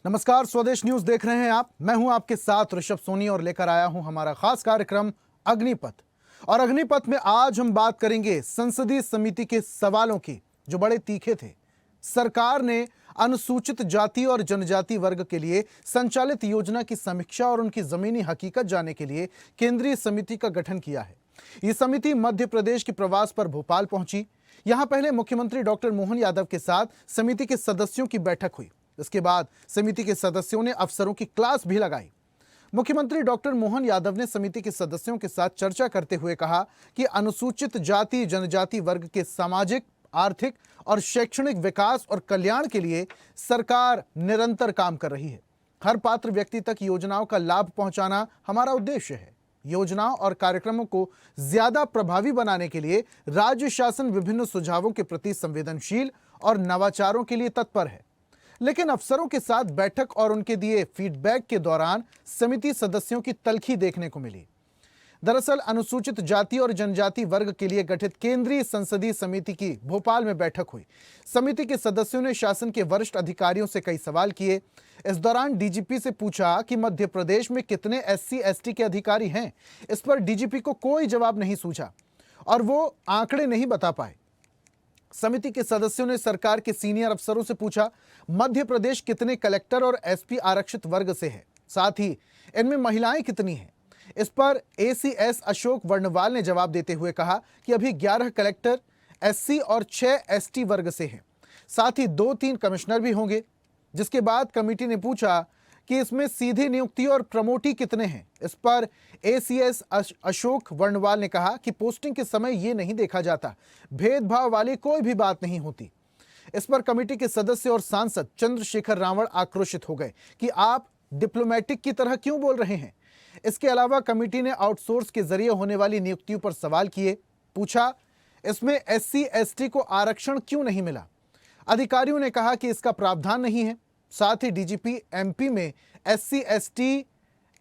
नमस्कार, स्वदेश न्यूज देख रहे हैं आप। मैं हूं आपके साथ ऋषभ सोनी और लेकर आया हूं हमारा खास कार्यक्रम अग्निपथ। और अग्निपथ में आज हम बात करेंगे संसदीय समिति के सवालों की, जो बड़े तीखे थे। सरकार ने अनुसूचित जाति और जनजाति वर्ग के लिए संचालित योजना की समीक्षा और उनकी जमीनी हकीकत जानने के लिए केंद्रीय समिति का गठन किया है। ये समिति मध्य प्रदेश के प्रवास पर भोपाल पहुंची। यहां पहले मुख्यमंत्री डॉक्टर मोहन यादव के साथ समिति के सदस्यों की बैठक हुई। इसके बाद समिति के सदस्यों ने अफसरों की क्लास भी लगाई। मुख्यमंत्री डॉक्टर मोहन यादव ने समिति के सदस्यों के साथ चर्चा करते हुए कहा कि अनुसूचित जाति जनजाति वर्ग के सामाजिक, आर्थिक और शैक्षणिक विकास और कल्याण के लिए सरकार निरंतर काम कर रही है। हर पात्र व्यक्ति तक योजनाओं का लाभ पहुंचाना हमारा उद्देश्य है। योजनाओं और कार्यक्रमों को ज्यादा प्रभावी बनाने के लिए राज्य शासन विभिन्न सुझावों के प्रति संवेदनशील और नवाचारों के लिए तत्पर है। लेकिन अफसरों के साथ बैठक और उनके दिए फीडबैक के दौरान समिति सदस्यों की तल्खी देखने को मिली। दरअसल अनुसूचित जाति और जनजाति वर्ग के लिए गठित केंद्रीय संसदीय समिति की भोपाल में बैठक हुई। समिति के सदस्यों ने शासन के वरिष्ठ अधिकारियों से कई सवाल किए। इस दौरान डीजीपी से पूछा कि मध्य प्रदेश में कितने SC/ST के अधिकारी हैं। इस पर डीजीपी को कोई जवाब नहीं सूझा और वो आंकड़े नहीं बता पाए। समिति के सदस्यों ने सरकार के सीनियर अफसरों से पूछा, मध्य प्रदेश कितने कलेक्टर और SP आरक्षित वर्ग से है, साथ ही इनमें महिलाएं कितनी हैं। इस पर ACS अशोक वर्णवाल ने जवाब देते हुए कहा कि अभी 11 कलेक्टर SC और 6 ST वर्ग से हैं, साथ ही 2-3 कमिश्नर भी होंगे। जिसके बाद कमेटी ने पूछा कि इसमें सीधी नियुक्ति और प्रमोटी कितने हैं। इस पर ACS अशोक वर्णवाल ने कहा कि पोस्टिंग के समय ये नहीं देखा जाता, भेदभाव वाली कोई भी बात नहीं होती। इस पर कमेटी के सदस्य और सांसद चंद्रशेखर रावण आक्रोशित हो गए कि आप डिप्लोमेटिक की तरह क्यों बोल रहे हैं। इसके अलावा कमेटी ने आउटसोर्स के जरिए होने वाली नियुक्तियों पर सवाल किए। पूछा, इसमें SC/ST को आरक्षण क्यों नहीं मिला। अधिकारियों ने कहा कि इसका प्रावधान नहीं है। साथ ही डीजीपी MP में SC/ST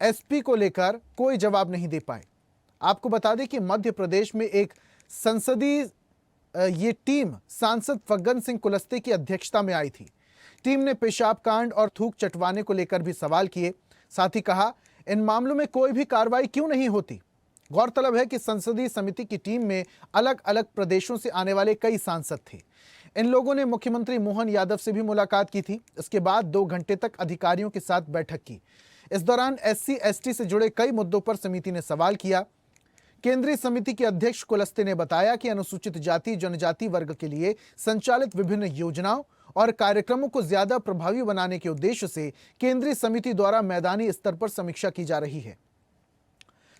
SP को लेकर कोई जवाब नहीं दे पाए। आपको बता दें कि मध्य प्रदेश में एक संसदीय ये टीम सांसद फग्गन सिंह कुलस्ते की अध्यक्षता में आई थी। टीम ने पेशाब कांड और थूक चटवाने को लेकर भी सवाल किए। साथ ही कहा, इन मामलों में कोई भी कार्रवाई क्यों नहीं होती। गौरतलब है कि संसदीय समिति की टीम में अलग अलग प्रदेशों से आने वाले कई सांसद थे। इन लोगों ने मुख्यमंत्री मोहन यादव से भी मुलाकात की थी। इसके बाद 2 घंटे तक अधिकारियों के साथ बैठक की। इस दौरान SC/ST से जुड़े कई मुद्दों पर समिति ने सवाल किया। केंद्रीय समिति के अध्यक्ष कुलस्ते ने बताया कि अनुसूचित जाति जनजाति वर्ग के लिए संचालित विभिन्न योजनाओं और कार्यक्रमों को ज्यादा प्रभावी बनाने के उद्देश्य से केंद्रीय समिति द्वारा मैदानी स्तर पर समीक्षा की जा रही है।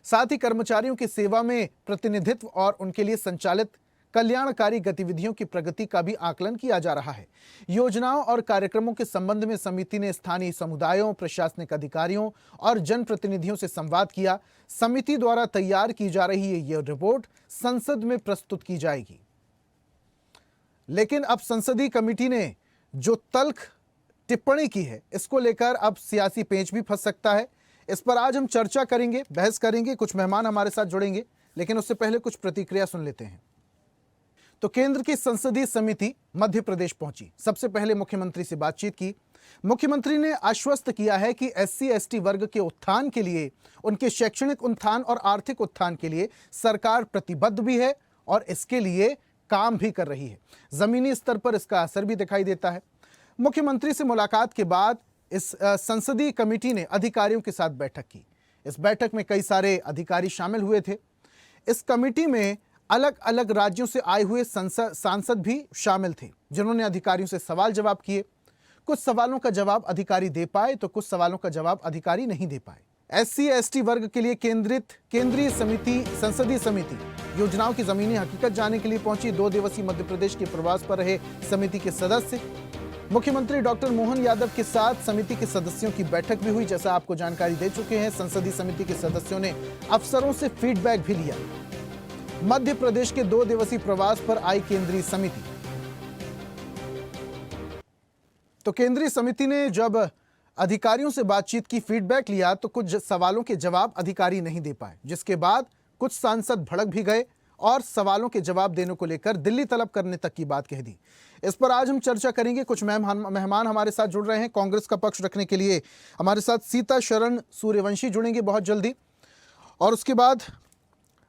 साथ ही कर्मचारियों की सेवा में प्रतिनिधित्व और उनके लिए संचालित कल्याणकारी गतिविधियों की प्रगति का भी आकलन किया जा रहा है। योजनाओं और कार्यक्रमों के संबंध में समिति ने स्थानीय समुदायों, प्रशासनिक अधिकारियों और जनप्रतिनिधियों से संवाद किया। समिति द्वारा तैयार की जा रही यह रिपोर्ट संसद में प्रस्तुत की जाएगी। लेकिन अब संसदीय कमेटी ने जो तल्ख टिप्पणी की है, इसको लेकर अब सियासी पेंच भी फंस सकता है। इस पर आज हम चर्चा करेंगे, बहस करेंगे। कुछ मेहमान हमारे साथ जुड़ेंगे, लेकिन उससे पहले कुछ प्रतिक्रिया सुन लेते हैं। तो केंद्र की संसदीय समिति मध्य प्रदेश पहुंची। सबसे पहले मुख्यमंत्री से बातचीत की। मुख्यमंत्री ने आश्वस्त किया है कि SC/ST वर्ग के उत्थान के लिए, उनके शैक्षणिक उत्थान और आर्थिक उत्थान के लिए सरकार प्रतिबद्ध भी है और इसके लिए काम भी कर रही है। जमीनी स्तर पर इसका असर भी दिखाई देता है। मुख्यमंत्री से मुलाकात के बाद इस संसदीय कमेटी ने अधिकारियों के साथ बैठक की। इस बैठक में कई सारे अधिकारी शामिल हुए थे। इस कमेटी में अलग अलग राज्यों से आए हुए सांसद भी शामिल थे, जिन्होंने अधिकारियों से सवाल जवाब किए। कुछ सवालों का जवाब अधिकारी दे पाए तो कुछ सवालों का जवाब अधिकारी नहीं दे पाए। SC/ST वर्ग के लिए केंद्रीय संसदीय समिति योजनाओं की जमीनी हकीकत जानने के लिए पहुंची। 2 दिवसीय मध्य प्रदेश के प्रवास पर रहे समिति के सदस्य। मुख्यमंत्री डॉक्टर मोहन यादव के साथ समिति के सदस्यों की बैठक भी हुई। जैसा आपको जानकारी दे चुके हैं, संसदीय समिति के सदस्यों ने अफसरों से फीडबैक भी लिया। मध्य प्रदेश के 2 दिवसीय प्रवास पर आई केंद्रीय समिति। तो केंद्रीय समिति ने जब अधिकारियों से बातचीत की, फीडबैक लिया, तो कुछ सवालों के जवाब अधिकारी नहीं दे पाए, जिसके बाद कुछ सांसद भड़क भी गए और सवालों के जवाब देने को लेकर दिल्ली तलब करने तक की बात कह दी। इस पर आज हम चर्चा करेंगे। कुछ मेहमान हमारे साथ जुड़ रहे हैं कांग्रेस का पक्ष रखने के लिए। हमारे साथ सीता शरण सूर्यवंशी जुड़ेंगे बहुत जल्दी, और उसके बाद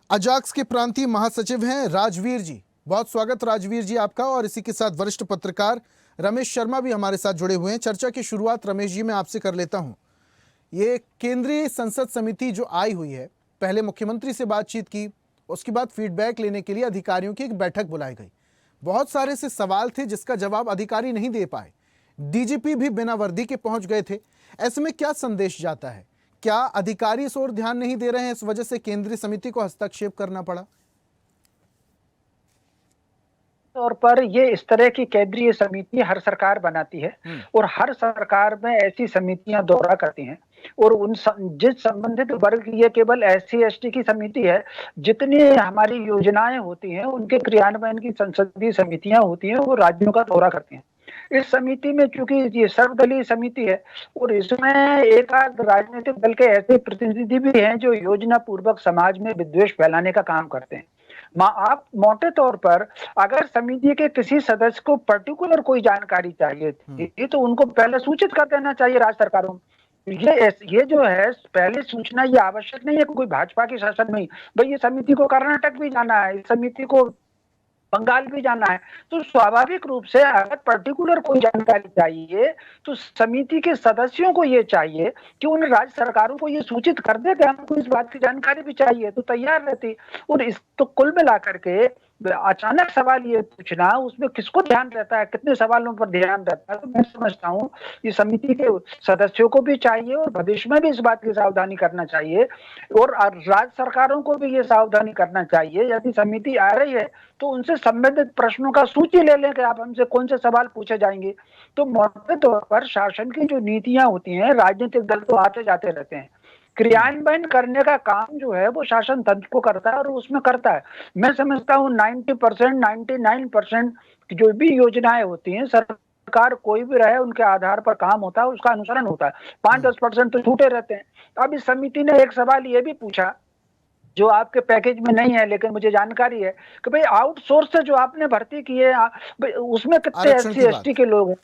अजाक्स के प्रांतीय महासचिव हैं राजवीर जी। बहुत स्वागत राजवीर जी आपका। और इसी के साथ वरिष्ठ पत्रकार रमेश शर्मा भी हमारे साथ जुड़े हुए हैं। चर्चा की शुरुआत रमेश जी मैं आपसे कर लेता हूं। ये केंद्रीय संसद समिति जो आई हुई है, पहले मुख्यमंत्री से बातचीत की, उसके बाद फीडबैक लेने के लिए अधिकारियों की एक बैठक बुलाई गई। बहुत सारे से सवाल थे जिसका जवाब अधिकारी नहीं दे पाए। डीजीपी भी बिना वर्दी के पहुंच गए थे। ऐसे में क्या संदेश जाता है? क्या अधिकारी इस ओर ध्यान नहीं दे रहे हैं, इस वजह से केंद्रीय समिति को हस्तक्षेप करना पड़ा? तौर पर ये इस तरह की केंद्रीय समिति हर सरकार बनाती है और हर सरकार में ऐसी समितियां दौरा करती हैं और उन जिस संबंधित वर्ग की ये केवल एससी एसटी की समिति है, जितनी हमारी योजनाएं होती हैं उनके क्रियान्वयन की संसदीय समितियां होती हैं वो राज्यों का दौरा करती हैं। इस समिति में चूंकि ये सर्वदलीय समिति है और इसमें एक आध राजनीतिक दल के ऐसे प्रतिनिधि भी हैं जो योजना पूर्वक समाज में विद्वेष फैलाने का काम करते हैं। आप मोटे तौर पर अगर समिति के किसी सदस्य को पर्टिकुलर कोई जानकारी चाहिए थी तो उनको पहले सूचित कर देना चाहिए राज्य सरकारों को। ये जो है पहले सूचना ये आवश्यक नहीं है कि कोई भाजपा के शासन में भाई ये समिति को कर्नाटक भी जाना है, इस समिति को बंगाल भी जाना है, तो स्वाभाविक रूप से अगर पर्टिकुलर कोई जानकारी चाहिए तो समिति के सदस्यों को ये चाहिए कि उन राज्य सरकारों को ये सूचित कर दे कि हमको इस बात की जानकारी भी चाहिए, तो तैयार रहती। और इस तो कुल मिलाकर के अचानक सवाल ये पूछना, उसमें किसको ध्यान रहता है, कितने सवालों पर ध्यान रहता है, तो मैं समझता हूँ ये समिति के सदस्यों को भी चाहिए और भविष्य में भी इस बात की सावधानी करना चाहिए और राज्य सरकारों को भी ये सावधानी करना चाहिए। यदि समिति आ रही है तो उनसे संबंधित प्रश्नों का सूची ले लें कि आप हमसे कौन से सवाल पूछे जाएंगे। तो मोटे तौर पर शासन की जो नीतियां होती हैं, राजनीतिक दल तो आते जाते रहते हैं, क्रियान्वयन करने का काम जो है वो शासन तंत्र को करता है और उसमें करता है। मैं समझता हूँ 90% 99% जो भी योजनाएं होती हैं सरकार कोई भी रहे उनके आधार पर काम होता है, उसका अनुसरण होता है। 5-10% तो छूटे रहते हैं। अब इस समिति ने एक सवाल ये भी पूछा जो आपके पैकेज में नहीं है लेकिन मुझे जानकारी है कि भाई आउटसोर्स से जो आपने भर्ती की है उसमें कितने एससी एसटी के लोग हैं।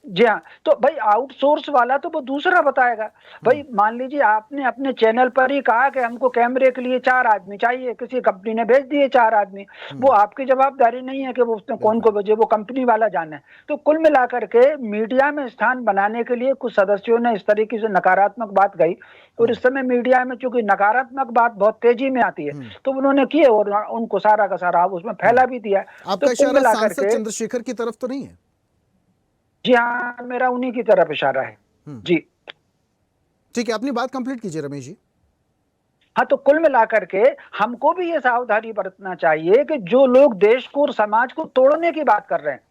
जी हाँ, तो भाई आउटसोर्स वाला तो वो दूसरा बताएगा। भाई मान लीजिए आपने अपने चैनल पर ही कहा कि हमको कैमरे के लिए 4 आदमी चाहिए, किसी कंपनी ने भेज दिए 4 आदमी, वो आपकी जवाबदारी नहीं है कि वो उसने कौन को भेजे, वो कंपनी वाला जाने। तो कुल मिलाकर के मीडिया में स्थान बनाने के लिए कुछ सदस्यों ने इस तरीके से नकारात्मक बात कही और इस समय मीडिया में चूंकि नकारात्मक बात बहुत तेजी में आती है तो उन्होंने किए और उनको सारा का सारा उसमें फैला भी दिया। आपका इशारा सांसद चंद्रशेखर की तरफ तो नहीं है? जी हाँ, मेरा उन्हीं की तरफ इशारा है। जी ठीक है, अपनी बात कंप्लीट कीजिए रमेश जी। हाँ, तो कुल मिलाकर के हमको भी ये सावधानी बरतना चाहिए कि जो लोग देश को और समाज को तोड़ने की बात कर रहे हैं,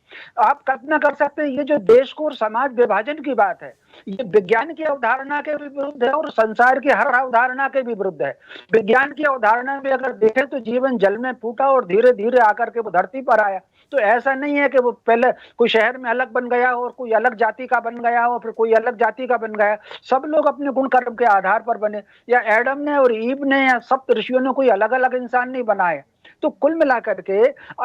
आप कल्पना कर सकते हैं ये जो देश को और समाज विभाजन की बात है ये विज्ञान की अवधारणा के भी विरुद्ध है और संसार की हर अवधारणा के भी विरुद्ध है। विज्ञान की अवधारणा में अगर देखें तो जीवन जल में फूटा और धीरे धीरे आकर के वो धरती पर आया। तो ऐसा नहीं है कि वो पहले कोई शहर में अलग बन गया और कोई अलग जाति का बन गया और फिर कोई अलग जाति का बन गया। सब लोग अपने गुण कर्म के आधार पर बने, या एडम ने और ईव ने या सप्त ऋषियों ने कोई अलग अलग इंसान नहीं बनाए। तो कुल मिलाकर के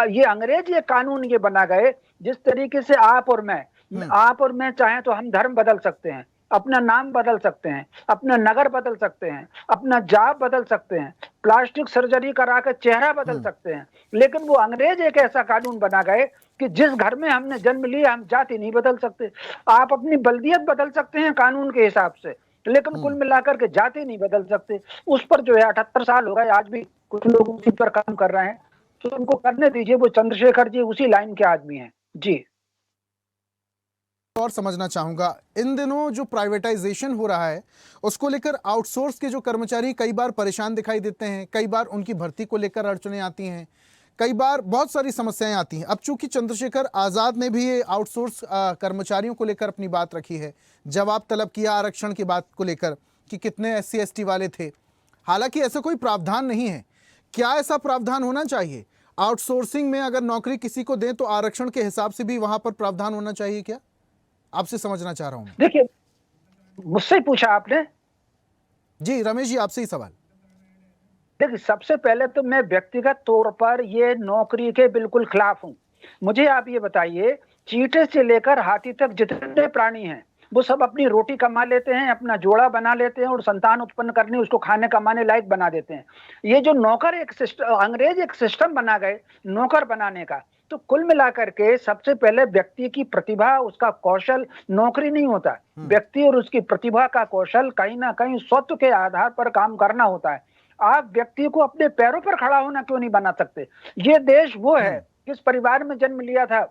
ये अंग्रेज ये कानून ये बना गए जिस तरीके से आप और मैं चाहें तो हम धर्म बदल सकते हैं, अपना नाम बदल सकते हैं, अपना नगर बदल सकते हैं, अपना जाप बदल सकते हैं, प्लास्टिक सर्जरी करा कर चेहरा बदल सकते हैं, लेकिन वो अंग्रेज एक ऐसा कानून बना गए कि जिस घर में हमने जन्म लिया हम जाति नहीं बदल सकते। आप अपनी बल्दियत बदल सकते हैं कानून के हिसाब से, लेकिन कुल मिलाकर के जाति नहीं बदल सकते। उस पर जो है 78 साल हो गए, आज भी कुछ लोग उसी पर काम कर रहे हैं, तो उनको करने दीजिए। वो चंद्रशेखर जी उसी लाइन के आदमी हैं। जी और समझना चाहूंगा, इन दिनों जो प्राइवेटाइजेशन हो रहा है उसको लेकर आउटसोर्स के जो कर्मचारी कई बार परेशान दिखाई देते हैं, कई बार उनकी भर्ती को लेकर अड़चनें आती हैं, कई बार बहुत सारी समस्याएं आती हैं। अब चूंकि चंद्रशेखर आजाद ने भी आउटसोर्स कर्मचारियों को लेकर अपनी बात रखी है, जवाब तलब किया आरक्षण की बात को लेकर कि कितने एससी एसटी वाले थे। हालांकि ऐसा कोई प्रावधान नहीं है, क्या ऐसा प्रावधान होना चाहिए? आउटसोर्सिंग में अगर नौकरी किसी को दें तो आरक्षण के हिसाब से भी वहां पर प्रावधान होना चाहिए क्या? आपसे समझना चाह रहा हूं। देखिए, मुझसे पूछा आपने? जी रमेश जी, आपसे ही सवाल। देखिए, सबसे पहले तो मैं व्यक्तिगत तौर पर ये नौकरी के बिल्कुल खिलाफ हूं। मुझे आप ये बताइए, चींटे से लेकर हाथी तक जितने प्राणी हैं, वो सब अपनी रोटी कमा लेते हैं, अपना जोड़ा बना लेते हैं और संतान उत्पन्न करने, उसको खाने कमाने लायक बना देते हैं। ये जो नौकर एक सिस्टम, अंग्रेज एक सिस्टम बना गए नौकर बनाने का, तो कुल मिलाकर के सबसे पहले व्यक्ति की प्रतिभा, उसका कौशल नौकरी नहीं होता। व्यक्ति और उसकी प्रतिभा का कौशल कहीं ना कहीं स्वत्व के आधार पर काम करना होता है। आप व्यक्ति को अपने पैरों पर खड़ा होना क्यों नहीं बना सकते? ये देश वो है, किस परिवार में जन्म लिया था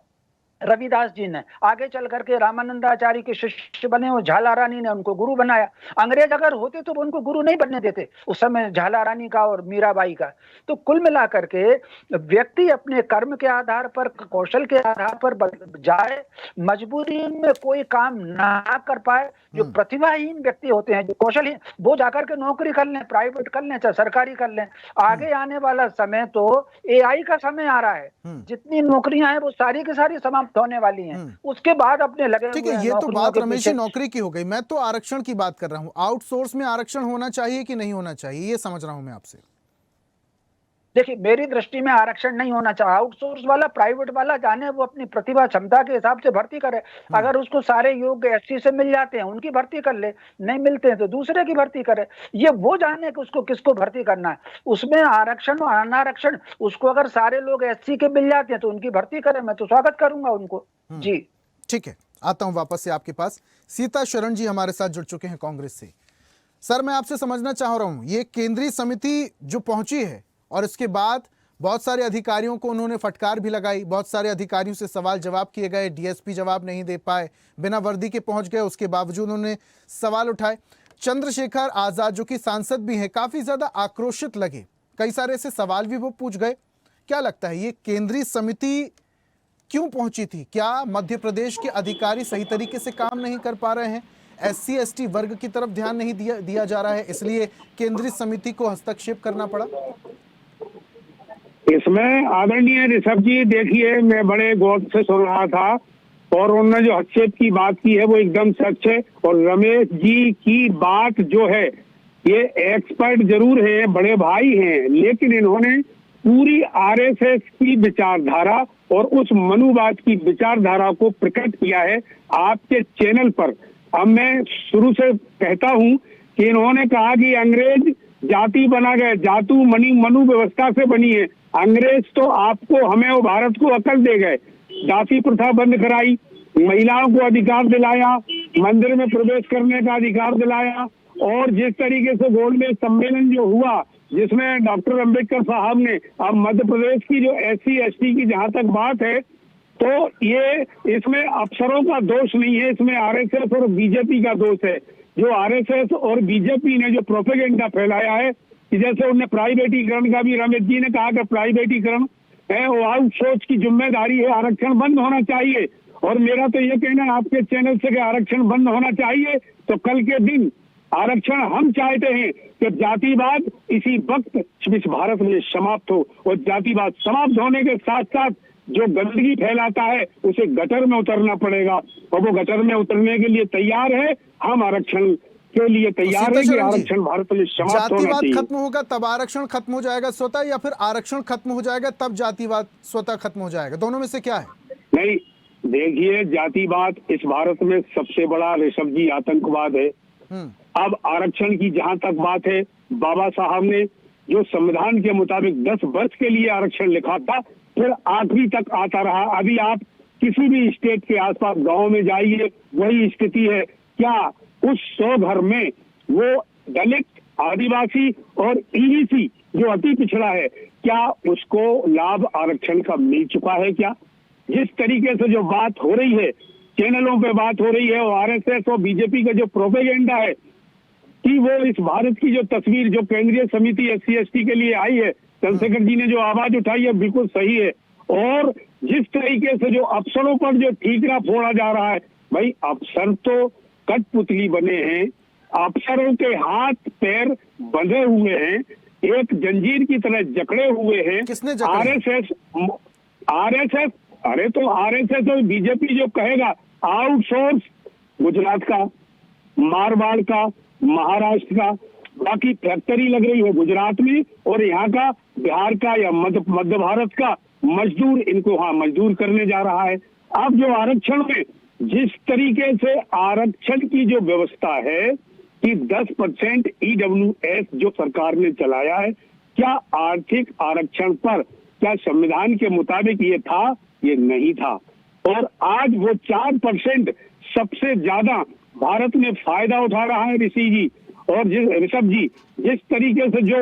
रविदास जी ने, आगे चल करके रामानंदाचार्य के शिष्य बने और झाला रानी ने उनको गुरु बनाया। अंग्रेज अगर होते तो उनको गुरु नहीं बनने देते उस समय, झाला रानी का और मीराबाई का। तो कुल मिलाकर के व्यक्ति अपने कर्म के आधार पर, कौशल के आधार पर जाए, मजबूरी में कोई काम ना कर पाए। जो प्रतिभाहीन व्यक्ति होते हैं, जो कौशलहीन, वो जाकर के नौकरी कर लें, प्राइवेट कर लें चाहे सरकारी कर लें। आगे आने वाला समय तो एआई का समय आ रहा है, जितनी नौकरियां हैं वो सारी की सारी समाप्त होने वाली हैं। उसके बाद अपने लगे ठीक है, ये तो बात रमेश जी नौकरी की हो गई। मैं तो आरक्षण की बात कर रहा हूँ। आउटसोर्स में आरक्षण होना चाहिए कि नहीं होना चाहिए, ये समझ रहा हूं मैं आपसे। देखिए, मेरी दृष्टि में आरक्षण नहीं होना चाहिए। आउटसोर्स वाला, प्राइवेट वाला जाने, वो अपनी प्रतिभा क्षमता के हिसाब से भर्ती करे। अगर उसको सारे योग्य एससी से मिल जाते हैं, उनकी भर्ती कर ले, नहीं मिलते हैं तो दूसरे की भर्ती करे। ये वो जाने कि उसको किसको भर्ती करना है। उसमें आरक्षण और अनारक्षण, उसको अगर सारे लोग एससी के मिल जाते हैं तो उनकी भर्ती करे, मैं तो स्वागत करूंगा उनको। जी ठीक है, आता हूं वापस से आपके पास। सीता शरण जी हमारे साथ जुड़ चुके हैं कांग्रेस से। सर, मैं आपसे समझना चाह रहा हूं, ये केंद्रीय समिति जो पहुंची है और इसके बाद बहुत सारे अधिकारियों को उन्होंने फटकार भी लगाई, बहुत सारे अधिकारियों से सवाल जवाब किए गए, डीएसपी जवाब नहीं दे पाए, बिना वर्दी के पहुंच गए, उसके बावजूद उन्होंने सवाल उठाए। चंद्रशेखर आजाद जो कि सांसद भी हैं, काफी ज्यादा आक्रोशित लगे, कई सारे ऐसे सवाल भी वो पूछ गए। क्या लगता है, ये केंद्रीय समिति क्यों पहुंची थी? क्या मध्य प्रदेश के अधिकारी सही तरीके से काम नहीं कर पा रहे हैं? एससी एसटी वर्ग की तरफ ध्यान नहीं दिया जा रहा है, इसलिए केंद्रीय समिति को हस्तक्षेप करना पड़ा? इसमें आदरणीय ऋषभ जी, देखिए, मैं बड़े गौर से सुन रहा था और उन्होंने जो हस्तक्षेप की बात की है वो एकदम सच है। और रमेश जी की बात जो है, ये एक्सपर्ट जरूर है, बड़े भाई हैं, लेकिन इन्होंने पूरी आरएसएस की विचारधारा और उस मनुवाद की विचारधारा को प्रकट किया है आपके चैनल पर। अब मैं शुरू से कहता हूं कि इन्होंने कहा कि अंग्रेज जाति बना गए, जातु मनु व्यवस्था से बनी है। अंग्रेज तो आपको, हमें और भारत को अकल दे गए। दासी प्रथा बंद कराई, महिलाओं को अधिकार दिलाया, मंदिर में प्रवेश करने का अधिकार दिलाया, और जिस तरीके से गोलमेज सम्मेलन जो हुआ जिसमें डॉक्टर अंबेडकर साहब ने, अब मध्य प्रदेश की जो एससी एसटी की जहां तक बात है, तो ये इसमें अफसरों का दोष नहीं है, इसमें आरएसएस और बीजेपी का दोष है। जो आरएसएस और बीजेपी ने जो प्रोपेगेंडा फैलाया है, कि जैसे उन्हें प्राइवेटीकरण का भी, रमेश जी ने कहा कि प्राइवेटीकरण है वो आउटसोर्स की जिम्मेदारी है, आरक्षण बंद होना चाहिए। और मेरा तो ये कहना है आपके चैनल से कि आरक्षण बंद होना चाहिए, तो कल के दिन आरक्षण हम चाहते हैं कि जातिवाद इसी वक्त इस भारत में समाप्त हो, और जातिवाद समाप्त होने के साथ साथ जो गंदगी फैलाता है उसे गटर में उतरना पड़ेगा, और वो गटर में उतरने के लिए तैयार है। हम आरक्षण के लिए तैयार है कि आरक्षण भारत में समाप्त होना चाहिए। खत्म होगा तब आरक्षण खत्म हो जाएगा स्वतः, या फिर आरक्षण खत्म हो जाएगा तब जातिवाद स्वतः खत्म हो जाएगा? दोनों में से क्या है? नहीं, देखिए, जातिवाद इस भारत में सबसे बड़ा, ऋषभ जी, आतंकवाद है। अब आरक्षण की जहां तक बात है, बाबा साहब ने जो संविधान के मुताबिक 10 वर्ष के लिए आरक्षण लिखा था, फिर 8वीं तक आता रहा। अभी आप किसी भी स्टेट के आसपास गांव में जाइए, वही स्थिति है। क्या उस 100 घर में वो दलित, आदिवासी और ईबीसी जो अति पिछड़ा है, क्या उसको लाभ आरक्षण का मिल चुका है? क्या जिस तरीके से जो बात हो रही है, चैनलों पे बात हो रही है, और आरएसएस और बीजेपी का जो प्रोपेगेंडा है कि वो इस भारत की जो तस्वीर जो केंद्रीय समिति एससी एसटी के लिए आई है, चंद्रशेखर जी ने जो आवाज उठाई है, बिल्कुल सही है। और जिस तरीके से जो अफसरों पर जो ठीकरा फोड़ा जा रहा है, भाई अफसर तो कठपुतली बने हैं, अफसरों के हाथ पैर बंधे हुए हैं, एक जंजीर की तरह जकड़े हुए हैं। किसने जकड़े? आरएसएस, अरे तो आरएसएस और बीजेपी जो कहेगा आउटसोर्स, गुजरात का, मारवाड़ का, महाराष्ट्र का, बाकी फैक्ट्री लग रही है गुजरात में, और यहाँ का बिहार का या मध्य भारत का मजदूर इनको वहां मजदूर करने जा रहा है। अब जो आरक्षण में जिस तरीके से आरक्षण की जो व्यवस्था है कि 10% EWS जो सरकार ने चलाया है, क्या आर्थिक आरक्षण पर क्या संविधान के मुताबिक ये था? ये नहीं था। और आज वो 4% सबसे ज्यादा भारत में फायदा उठा रहा है ऋषभ जी, जिस तरीके से जो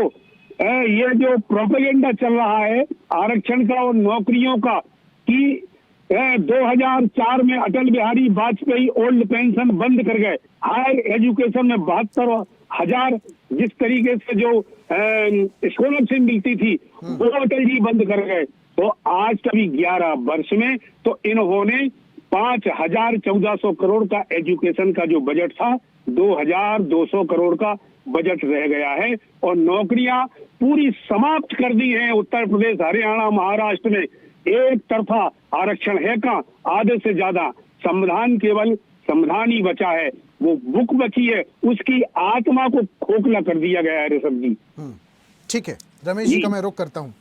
ये जो प्रोपेगेंडा चल रहा है आरक्षण का और नौकरियों का कि 2004 में अटल बिहारी वाजपेयी ओल्ड पेंशन बंद कर गए, हायर एजुकेशन में 72,000 जिस तरीके से जो स्कॉलरशिप मिलती थी वो अटल जी बंद कर गए। तो आज कभी 11 वर्ष में तो इन्होंने 5,1400 करोड़ का एजुकेशन का जो बजट था 2,200 करोड़ का बजट रह गया है, और नौकरियां पूरी समाप्त कर दी हैं। उत्तर प्रदेश, हरियाणा, महाराष्ट्र में एक तरफा आरक्षण है कहाँ? आधे से ज्यादा संविधान, केवल संविधान ही बचा है, वो बुक बची है, उसकी आत्मा को खोखला कर दिया गया है ऋषभ जी। ठीक है, रमेश जी का मैं रुख करता हूँ।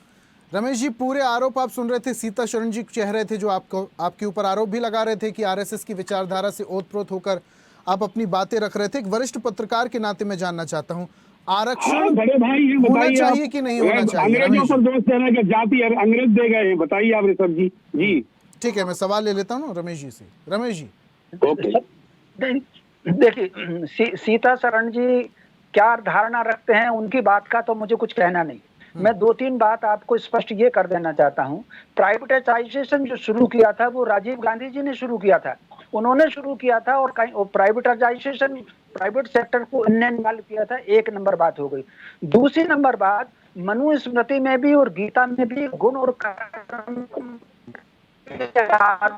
रमेश जी, पूरे आरोप आप सुन रहे थे, सीता शरण जी कह रहे थे, जो आपके ऊपर आरोप भी लगा रहे थे कि आरएसएस की विचारधारा से ओतप्रोत होकर आप अपनी बातें रख रहे थे। एक वरिष्ठ पत्रकार के नाते मैं जानना चाहता हूँ, आरक्षण बड़े भाई होना चाहिए कि नहीं होना चाहिए? अंग्रेजों पर दोष देना कि जाति अंग्रेज दे गए हैं, बताइए आप ऋषभ जी। जी ठीक है, मैं सवाल ले लेता हूँ रमेश जी से। रमेश जी, देखिए, सीता शरण जी क्या धारणा रखते हैं उनकी बात का तो मुझे कुछ कहना नहीं। मैं 2-3 बात आपको स्पष्ट ये कर देना चाहता हूँ। प्राइवेटाइजेशन जो शुरू किया था वो राजीव गांधी जी ने शुरू किया था, उन्होंने शुरू किया था, और प्राइवेटाइजेशन प्राइवेट सेक्टर को निकाल किया था। एक नंबर बात हो गई। दूसरी नंबर बात, मनुस्मृति में भी और गीता में भी गुण और कर्म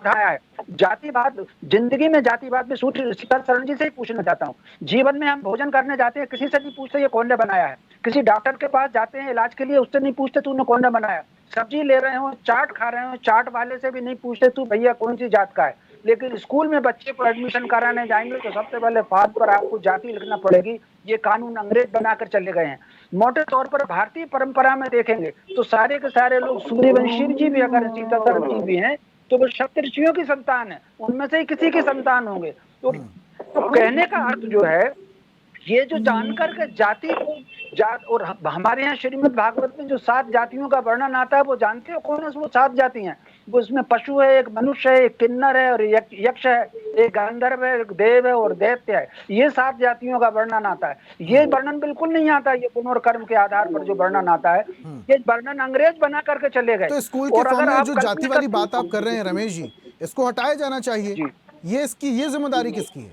है। जातिवाद, जिंदगी में जातिवाद में सीता शरण जी से ही पूछना चाहता हूँ। जीवन में हम भोजन करने जाते हैं, किसी से नहीं पूछते ये कौन ने बनाया है। किसी डॉक्टर के पास जाते हैं इलाज के लिए, उससे नहीं पूछते तूने कौन ने बनाया। सब्जी ले रहे हो, चाट खा रहे हो, चाट वाले से भी नहीं पूछते तू भैया कौन सी जात का है। लेकिन स्कूल में बच्चे को एडमिशन कराने जाएंगे तो सबसे पहले फार्म पर आपको जाति लिखना पड़ेगी। ये कानून अंग्रेज बनाकर चले गए हैं। मोटे तौर पर भारतीय परंपरा में देखेंगे तो सारे के सारे लोग, सूर्यवंशी जी भी अगर सीता शरण जी भी हैं तो वो सप्तऋषियों की संतान है, उनमें से ही किसी की संतान होंगे। तो कहने का अर्थ जो है, ये जो जानकर के जाति को और हमारे यहाँ श्रीमद् भागवत में जो 7 जातियों का वर्णन आता है, वो जानते हो कौन है? वो 7 जाति हैं। वो इसमें पशु है, एक मनुष्य है, एक किन्नर है और यक्ष है, एक गंधर्व है, एक देव है और दैत्य है। ये 7 जातियों का वर्णन आता है। ये वर्णन बिल्कुल नहीं आता, ये गुण और कर्म के आधार पर जो वर्णन आता है, ये वर्णन अंग्रेज बना करके चले गए। तो स्कूल के फॉर्म में जो जाति वाली बात आप कर रहे हैं रमेश जी, इसको हटाया जाना चाहिए। ये जिम्मेदारी किसकी है?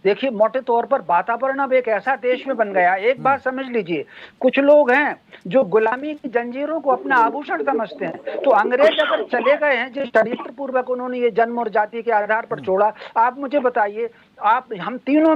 देखिए, मोटे तौर पर वातावरण अब एक ऐसा देश में बन गया। एक बात समझ लीजिए, कुछ लोग हैं जो गुलामी की जंजीरों को अपना आभूषण समझते हैं। तो अंग्रेज अगर चले गए हैं, जिस चरित्र पूर्वक उन्होंने ये जन्म और जाति के आधार पर छोड़ा, आप मुझे बताइए, हम तीनों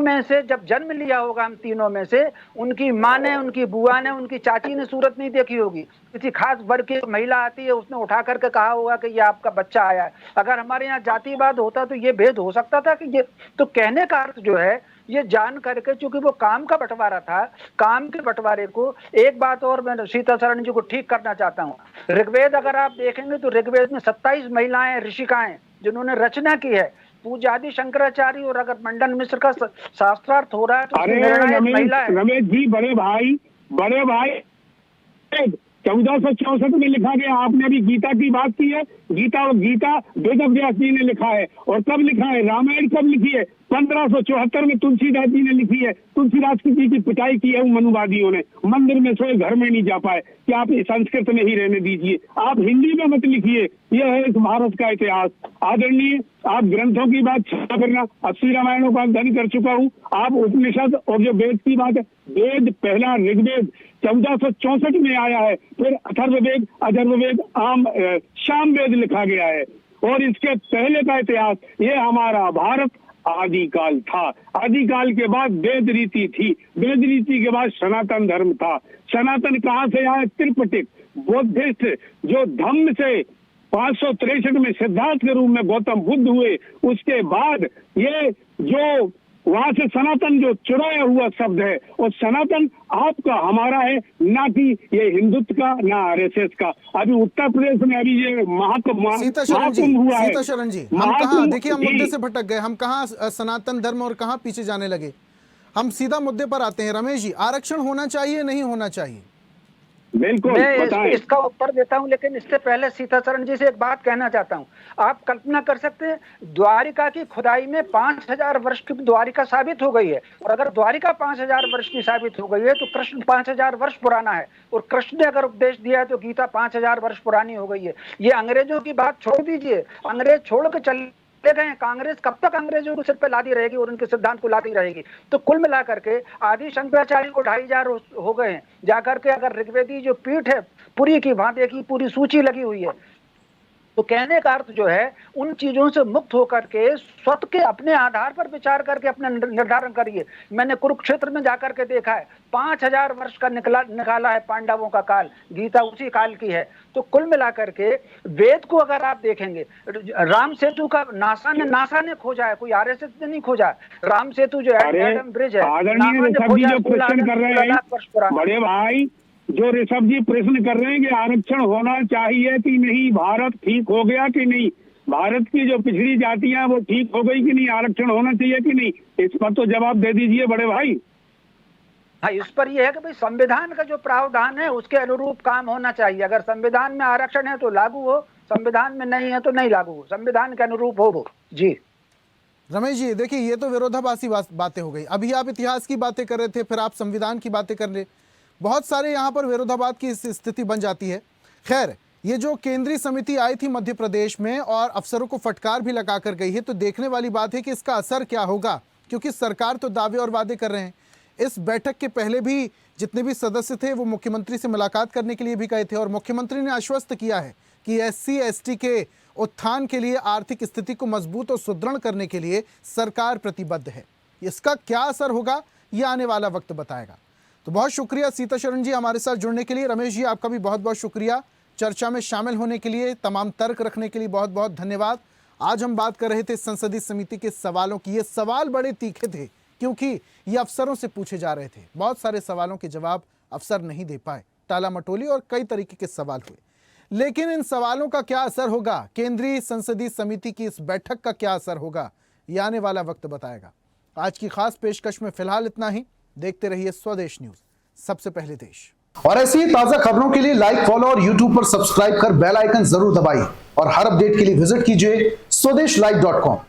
में से जब जन्म लिया होगा, हम तीनों में से उनकी माँ ने, उनकी बुआ ने, उनकी चाची ने सूरत नहीं देखी होगी। किसी खास वर्ग की महिला आती है, उसने उठा करके कहा होगा कि ये आपका बच्चा आया है। अगर हमारे यहाँ जातिवाद होता तो ये भेद हो सकता था कि ये, तो कहने का अर्थ जो है, ये जान करके, चूंकि वो काम का बंटवारा था, काम के बंटवारे को, एक बात और मैं सीता शरण जी को ठीक करना चाहता हूँ। ऋग्वेद अगर आप देखेंगे तो ऋग्वेद में 27 महिलाएं, ऋषिकाएं जिन्होंने रचना की है। पूज्यादि शंकराचार्य और अगर मंडन मिश्र का शास्त्रार्थ हो रहा है तो महिला है। रमेश जी, बड़े भाई 1464 में लिखा गया। आपने अभी गीता की बात की है, गीता वेद व्यास जी ने लिखा है। और कब लिखा है? रामायण कब लिखी है? 1574 में तुलसीदास जी ने लिखी है। तुलसीदास जी की पिटाई की है उन मनुवादियों ने, मंदिर में सोए, घर में नहीं जा पाए कि आप संस्कृत में ही रहने दीजिए, आप हिंदी में मत लिखिए। यह है इस भारत का इतिहास। आदरणीय, आप ग्रंथों की बात क्षमा करना, 80 रामायणों का अध्ययन कर चुका हूँ। आप उपनिषद और जो वेद की बात है, वेद पहला ऋग्वेद 1464 में आया है, फिर अथर्ववेद, अथर्ववेद, सामवेद लिखा गया है। और इसके पहले का इतिहास, ये हमारा भारत आदिकाल था। आदिकाल के बाद वेद रीति थी, वेद रीति के बाद सनातन धर्म था। सनातन कहाँ से आया? त्रिपिटक, बुद्धिस्ट, जो धम्म से 563 में सिद्धार्थ के रूप में गौतम बुद्ध हुए। उसके बाद ये जो वहां से सनातन जो चुराया हुआ शब्द है, और सनातन आपका हमारा है, ना कि ये हिंदुत्व का, ना आरएसएस का। अभी उत्तर प्रदेश में अभी ये महाकुंभ हुआ है। सीता शरण जी, हम कहाँ, देखिए हम मुद्दे से भटक गए, हम कहाँ सनातन धर्म और कहाँ पीछे जाने लगे। हम सीधा मुद्दे पर आते हैं। रमेश जी, आरक्षण होना चाहिए नहीं होना चाहिए? बिल्कुल, मैं इसका उत्तर देता हूं, लेकिन इससे पहले सीताचरण जी से एक बात कहना चाहता हूं। आप कल्पना कर सकते हैं, द्वारिका की खुदाई में 5000 वर्ष की द्वारिका साबित हो गई है, और अगर द्वारिका 5000 वर्ष की साबित हो गई है तो कृष्ण 5000 वर्ष पुराना है, और कृष्ण ने अगर उपदेश दिया है तो गीता 5000 वर्ष पुरानी हो गई है। ये अंग्रेजों की बात छोड़ दीजिए, अंग्रेज छोड़ के चल गए, कांग्रेस कब तक अंग्रेजों को सिर पे लादी रहेगी और उनके सिद्धांत को लादी रहेगी। तो कुल मिलाकर के आदि शंकराचार्य को 2500 हो गए हैं जाकर के। अगर ऋग्वेदी जो पीठ है पूरी की, वहां देखिए पूरी सूची लगी हुई है। तो कहने का अर्थ जो है, उन चीजों से मुक्त होकर के स्वतः के अपने आधार पर विचार करके अपना निर्धारण करिए। मैंने कुरुक्षेत्र में जाकर के देखा है, 5000 वर्ष का निकाला है पांडवों का काल, गीता उसी काल की है। तो कुल मिलाकर के वेद को अगर आप देखेंगे, राम सेतु का नासा ने खोजा है, कोई आरएसएस ने नहीं खोजा। राम सेतु जो है, एडम ब्रिज है, बड़े भाई जो ऋषभ जी प्रश्न कर रहे हैं कि आरक्षण होना चाहिए कि नहीं, भारत ठीक हो गया कि नहीं, भारत की जो पिछड़ी जातियां हैं वो ठीक हो गई कि नहीं, आरक्षण होना चाहिए कि नहीं, इस पर तो जवाब दे दीजिए बड़े भाई। हाँ, इस पर यह है कि भाई संविधान का जो प्रावधान है उसके अनुरूप काम होना चाहिए। अगर संविधान में आरक्षण है तो लागू हो, संविधान में नहीं है तो नहीं लागू हो, संविधान के अनुरूप हो वो। जी रमेश जी, देखिए ये तो विरोधाभासी बातें हो गई। अभी आप इतिहास की बातें कर रहे थे, फिर आप संविधान की बातें कर रहे, बहुत सारे यहाँ पर विरोधाभास की स्थिति बन जाती है। खैर, ये जो केंद्रीय समिति आई थी मध्य प्रदेश में और अफसरों को फटकार भी लगा कर गई है, तो देखने वाली बात है कि इसका असर क्या होगा, क्योंकि सरकार तो दावे और वादे कर रहे हैं। इस बैठक के पहले भी जितने भी सदस्य थे वो मुख्यमंत्री से मुलाकात करने के लिए भी गए थे, और मुख्यमंत्री ने आश्वस्त किया है कि SC ST के उत्थान के लिए, आर्थिक स्थिति को मजबूत और सुदृढ़ करने के लिए सरकार प्रतिबद्ध है। इसका क्या असर होगा ये आने वाला वक्त बताएगा। तो बहुत शुक्रिया सीता शरण जी हमारे साथ जुड़ने के लिए। रमेश जी, आपका भी बहुत बहुत शुक्रिया चर्चा में शामिल होने के लिए, तमाम तर्क रखने के लिए बहुत बहुत धन्यवाद। आज हम बात कर रहे थे संसदीय समिति के सवालों की। ये सवाल बड़े तीखे थे क्योंकि ये अफसरों से पूछे जा रहे थे। बहुत सारे सवालों के जवाब अफसर नहीं दे पाए, टाला मटोली और कई तरीके के सवाल हुए। लेकिन इन सवालों का क्या असर होगा, केंद्रीय संसदीय समिति की इस बैठक का क्या असर होगा, ये आने वाला वक्त बताएगा। आज की खास पेशकश में फिलहाल इतना ही। देखते रहिए स्वदेश न्यूज, सबसे पहले देश। और ऐसी ही ताजा खबरों के लिए लाइक, फॉलो और यूट्यूब पर सब्सक्राइब कर बेल आइकन जरूर दबाइए, और हर अपडेट के लिए विजिट कीजिए स्वदेशलाइव.com।